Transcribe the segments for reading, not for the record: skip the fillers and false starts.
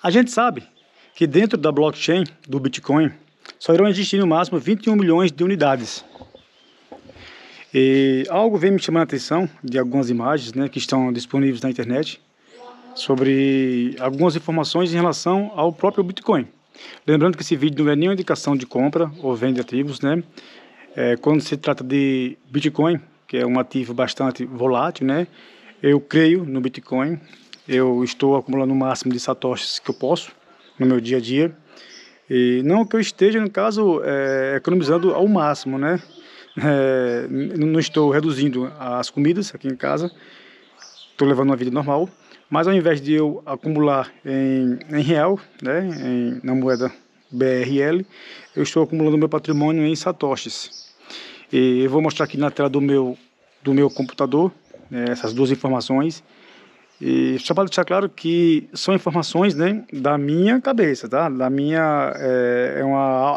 A gente sabe que dentro da blockchain do Bitcoin só irão existir no máximo 21 milhões de unidades. E algo vem me chamando a atenção de algumas imagens, né, que estão disponíveis na internet sobre algumas informações em relação ao próprio Bitcoin. Lembrando que esse vídeo não é nenhuma indicação de compra ou venda de ativos, né? Quando se trata de Bitcoin, que é um ativo bastante volátil, né? Eu creio no Bitcoin, eu estou acumulando o máximo de satoshis que eu posso no meu dia a dia. E não que eu esteja, no caso, economizando ao máximo, né? Não estou reduzindo as comidas aqui em casa, estou levando uma vida normal, mas ao invés de eu acumular em real, né, na moeda BRL, eu estou acumulando meu patrimônio em satoshis. E eu vou mostrar aqui na tela do meu computador, né, essas duas informações. E só para deixar claro que são informações, né, da minha cabeça, tá? Da minha,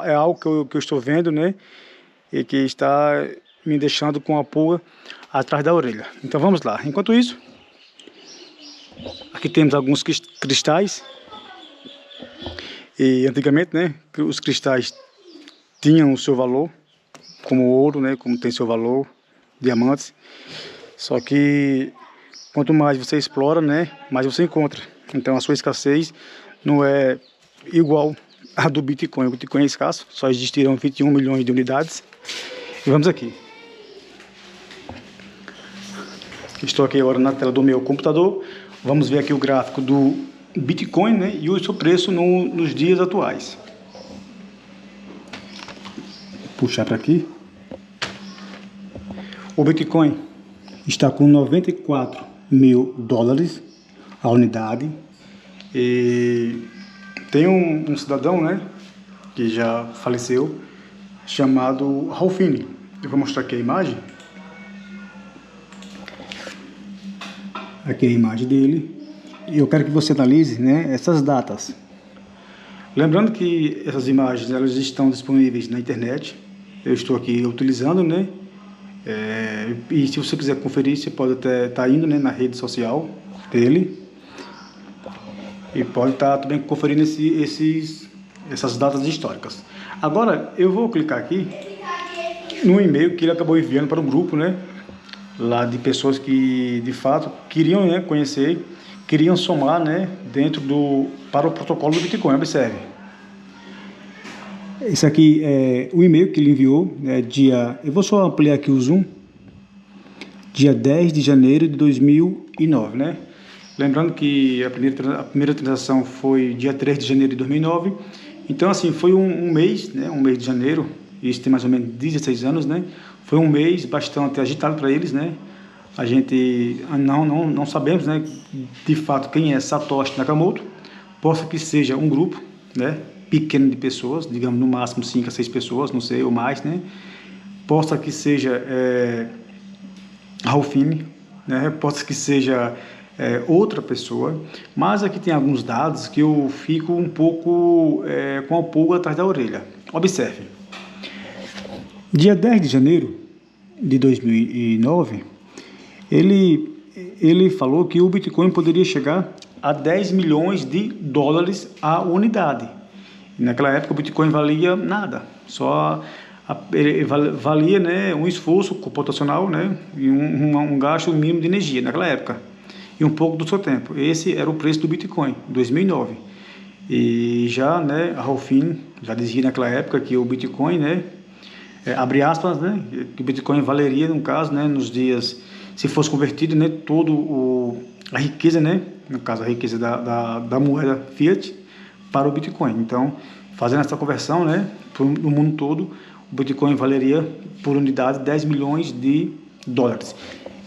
é algo que eu estou vendo, né, e que está me deixando com a pulga atrás da orelha. Então vamos lá. Enquanto isso, aqui temos alguns cristais. E antigamente, né, os cristais tinham o seu valor, como ouro, né, como tem seu valor, diamantes. Só que quanto mais você explora, né, mais você encontra. Então a sua escassez não é igual à do Bitcoin. O Bitcoin é escasso, só existirão 21 milhões de unidades. E vamos aqui. Estou aqui agora na tela do meu computador. Vamos ver aqui o gráfico do Bitcoin, né, e o seu preço nos dias atuais. Vou puxar para aqui. O Bitcoin está com 94 mil dólares a unidade. E tem um cidadão, né, que já faleceu, chamado Hal Finney. Eu vou mostrar aqui a imagem. Aqui é a imagem dele. E eu quero que você analise, né, essas datas. Lembrando que essas imagens elas estão disponíveis na internet. Eu estou aqui utilizando, né? E se você quiser conferir, você pode até estar indo, né, na rede social dele. E pode estar também conferindo essas datas históricas. Agora eu vou clicar aqui no e-mail que ele acabou enviando para um grupo, né, lá de pessoas que de fato queriam, né, conhecer, queriam somar, né, para o protocolo do Bitcoin. Observe. Esse aqui é o e-mail que ele enviou, né, eu vou só ampliar aqui o zoom, dia 10 de janeiro de 2009, né? Lembrando que a primeira transação foi dia 3 de janeiro de 2009, então assim, foi um mês, né, um mês de janeiro, isso tem mais ou menos 16 anos, né? Foi um mês bastante agitado para eles, né? A gente não sabemos, né, de fato quem é Satoshi Nakamoto, possa que seja um grupo, né, pequeno de pessoas, digamos no máximo 5 a 6 pessoas, não sei, ou mais, né? Possa que seja Hal Finney, né? Possa que seja outra pessoa, mas aqui tem alguns dados que eu fico um pouco com a pulga atrás da orelha. Observe. Dia 10 de janeiro de 2009, ele falou que o Bitcoin poderia chegar a 10 milhões de dólares a unidade. E naquela época o Bitcoin valia nada, só valia, né, um esforço computacional, né, e um gasto mínimo de energia naquela época, e um pouco do seu tempo. Esse era o preço do Bitcoin, em 2009. E já, né, a Hal Finney já dizia naquela época que o Bitcoin, né, abre aspas, né, que o Bitcoin valeria, no caso, né, nos dias, se fosse convertido, né, a riqueza, né, no caso a riqueza da moeda fiat para o Bitcoin. Então, fazendo essa conversão, né, no mundo todo, o Bitcoin valeria por unidade 10 milhões de dólares.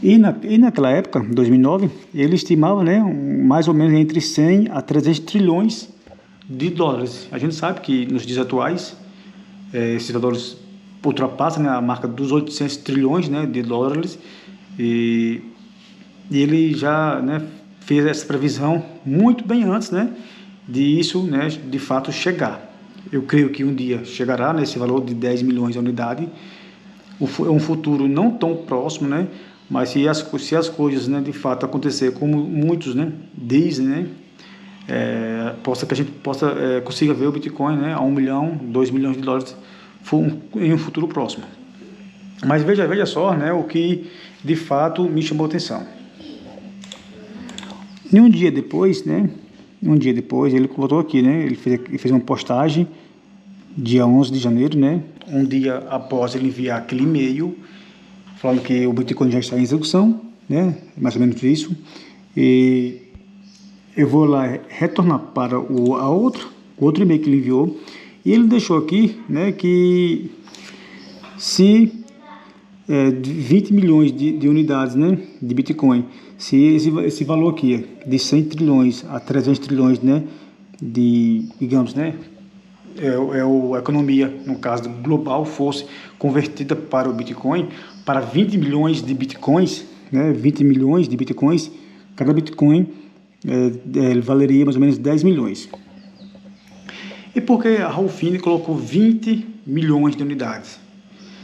E naquela época, 2009, ele estimava, né, mais ou menos entre 100 a 300 trilhões de dólares. A gente sabe que nos dias atuais, esses valores ultrapassam, né, a marca dos 800 trilhões, né, de dólares, e ele já, né, fez essa previsão muito bem antes, né, de isso, né, de fato chegar. Eu creio que um dia chegará nesse valor de 10 milhões de unidade. É um futuro não tão próximo, né, mas se as coisas, né, de fato acontecer como muitos, né, dizem, né, que a gente consiga ver o Bitcoin, né, a 1 milhão, 2 milhões de dólares em um futuro próximo. Mas veja só, né, o que de fato me chamou a atenção. E um dia depois, ele botou aqui, né, ele fez uma postagem dia 11 de janeiro, né, um dia após ele enviar aquele e-mail falando que o Bitcoin já está em execução, né, mais ou menos isso. E eu vou lá retornar para o outro e-mail que ele enviou, e ele deixou aqui, né, que se 20 milhões de unidades, né, de Bitcoin, se esse valor aqui de 100 trilhões a 300 trilhões, né, digamos, né, a economia, no caso global, fosse convertida para o Bitcoin, para 20 milhões de Bitcoins, né, 20 milhões de Bitcoins, cada Bitcoin valeria mais ou menos 10 milhões. E por que a Rolfine colocou 20 milhões de unidades?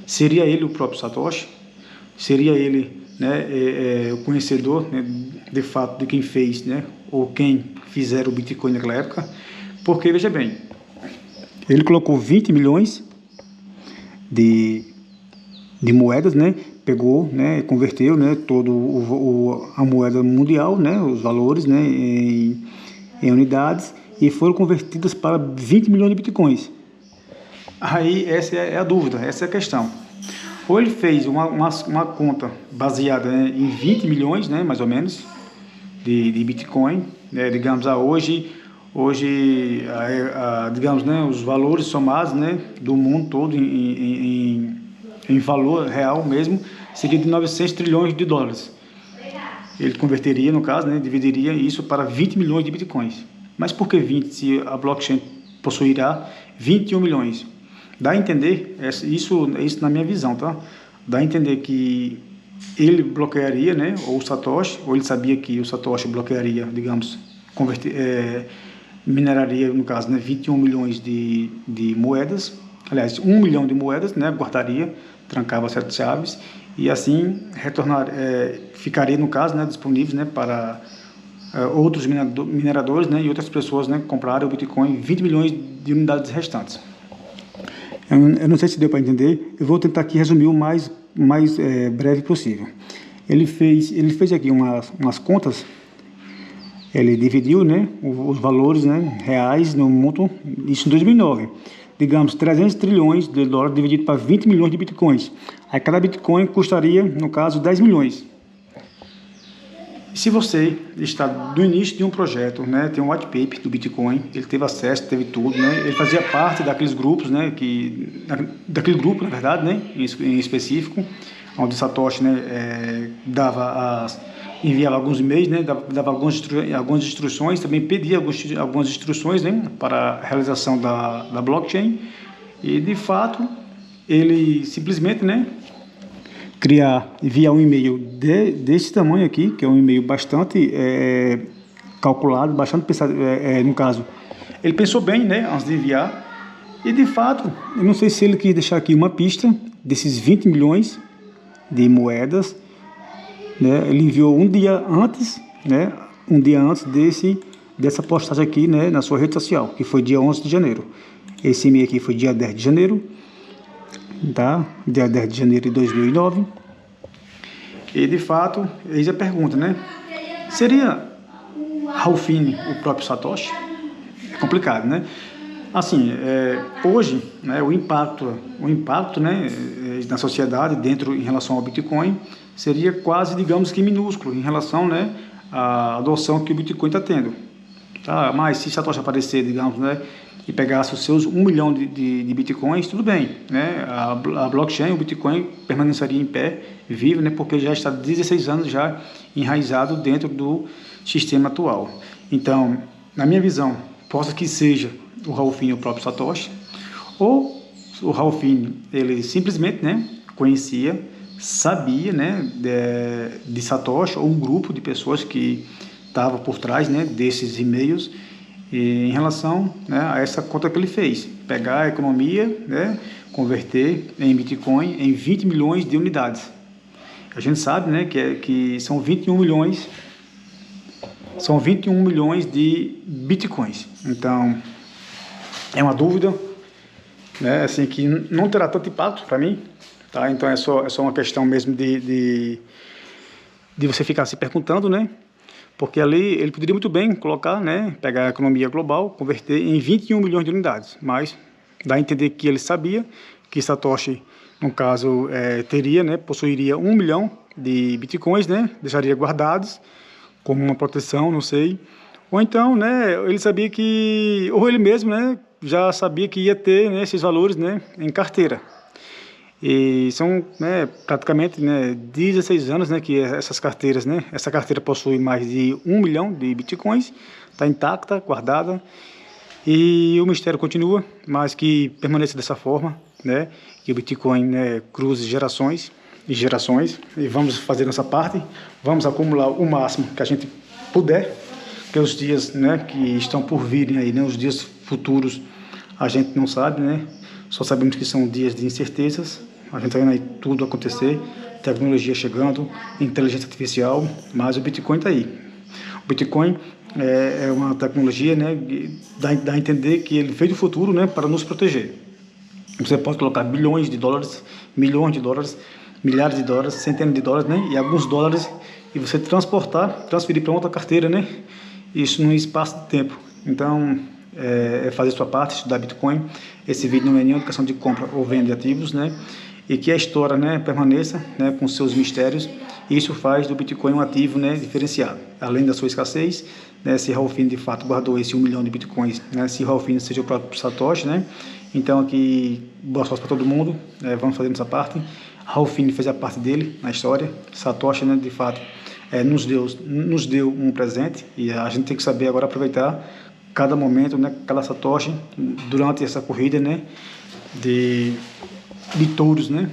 Seria ele o próprio Satoshi? Seria ele, né, o conhecedor, né, de fato de quem fez, né, ou quem fizeram o Bitcoin naquela época? Porque, veja bem, ele colocou 20 milhões de moedas, né, pegou, né, converteu, né, a moeda mundial, né, os valores, né, em unidades, e foram convertidas para 20 milhões de Bitcoins. Aí essa é a dúvida, essa é a questão. Ou ele fez uma conta baseada, né, em 20 milhões, né, mais ou menos, de Bitcoin, né, digamos, hoje digamos, né, os valores somados, né, do mundo todo em valor real mesmo, seria de 900 trilhões de dólares. Ele converteria, no caso, né, dividiria isso para 20 milhões de Bitcoins. Mas por que 20 se a blockchain possuirá 21 milhões? Dá a entender, isso na minha visão, tá? Dá a entender que ele bloquearia, né, ou o Satoshi, ou ele sabia que o Satoshi bloquearia, digamos, mineraria, no caso, né, 21 milhões de moedas, aliás, 1 milhão de moedas, né, guardaria, trancava 7 chaves, e assim ficaria, no caso, né, disponíveis, né, para outros mineradores, né, e outras pessoas, né, comprarem o Bitcoin, 20 milhões de unidades restantes. Eu não sei se deu para entender, eu vou tentar aqui resumir o mais breve possível. Ele fez aqui umas contas, ele dividiu, né, os valores, né, reais no mundo, isso em 2009. Digamos, 300 trilhões de dólares dividido para 20 milhões de Bitcoins. Aí cada Bitcoin custaria, no caso, 10 milhões. Se você está no início de um projeto, né, tem um white paper do Bitcoin, ele teve acesso, teve tudo, né, ele fazia parte daqueles grupos, né, daquele grupo, na verdade, né, em específico, onde Satoshi, né, enviava alguns e-mails, né, dava algumas instruções, também pedia algumas instruções, né, para a realização da blockchain, e de fato ele simplesmente, né, enviar um e-mail desse tamanho aqui, que é um e-mail bastante calculado, bastante pensado, no caso, ele pensou bem, né, antes de enviar, e de fato, eu não sei se ele quis deixar aqui uma pista desses 20 milhões de moedas, né, ele enviou um dia antes dessa postagem aqui, né, na sua rede social, que foi dia 11 de janeiro. Esse e-mail aqui foi dia 10 de janeiro, tá? Dia 10 de janeiro de 2009. E de fato, eis a pergunta, né? Seria Rolfine o próprio Satoshi? É complicado, né? Assim, hoje, né, o impacto, né, na sociedade em relação ao Bitcoin seria quase, digamos que minúsculo em relação, né, à adoção que o Bitcoin está tendo. Tá? Mas se Satoshi aparecer, digamos, né, e pegasse os seus 1 milhão de Bitcoins, tudo bem, né? A blockchain, o Bitcoin permaneceria em pé, vivo, né, porque já está 16 anos já enraizado dentro do sistema atual. Então, na minha visão, possa que seja o Rolfine o próprio Satoshi, ou o Rolfine, ele simplesmente, né, sabia, né, de Satoshi, ou um grupo de pessoas que estava por trás, né, desses e-mails, em relação, né, a essa conta que ele fez, pegar a economia, né, converter em Bitcoin em 20 milhões de unidades. A gente sabe, né, que são 21 milhões são 21 milhões de bitcoins. Então, é uma dúvida, né, assim, que não terá tanto impacto para mim, tá? Então é só uma questão mesmo de você ficar se perguntando, né? Porque ali ele poderia muito bem colocar, né, pegar a economia global, converter em 21 milhões de unidades, mas dá a entender que ele sabia que Satoshi, no caso, teria, né, possuiria 1 milhão de bitcoins, né, deixaria guardados como uma proteção, não sei. Ou então, né, ele sabia que, ou ele mesmo, né, já sabia que ia ter, né, esses valores, né, em carteira. E são, né, praticamente, né, 16 anos, né, que essas carteiras, né, essa carteira possui mais de 1 milhão de bitcoins, está intacta, guardada, e o mistério continua, mas que permaneça dessa forma, né, que o Bitcoin, né, cruze gerações e gerações, e vamos fazer nossa parte, vamos acumular o máximo que a gente puder, porque os dias, né, que estão por virem aí, né, os dias futuros, a gente não sabe, né, só sabemos que são dias de incertezas. A gente está vendo aí tudo acontecer, tecnologia chegando, inteligência artificial, mas o Bitcoin está aí. O Bitcoin é uma tecnologia, né, dá a entender que ele veio do futuro, né, para nos proteger. Você pode colocar bilhões de dólares, milhões de dólares, milhares de dólares, centenas de dólares, né, e alguns dólares, e você transferir para outra carteira, né, isso num espaço de tempo. Então, fazer sua parte, estudar Bitcoin. Esse vídeo não é nenhuma educação de compra ou venda de ativos, né? E que a história, né, permaneça, né, com seus mistérios. Isso faz do Bitcoin um ativo, né, diferenciado. Além da sua escassez, né, se Ralph Fiennes de fato guardou esse 1 milhão de Bitcoins, né, se Ralph Fiennes seja o próprio Satoshi, né? Então aqui, boa sorte para todo mundo, vamos fazer nossa parte. Ralph Fiennes fez a parte dele na história. Satoshi, né, de fato, nos deu um presente e a gente tem que saber agora aproveitar cada momento, né, cada Satoshi durante essa corrida, né, de touros, né.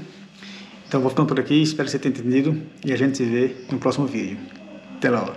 Então vou ficando por aqui, espero que você tenha entendido e a gente se vê no próximo vídeo. Até lá.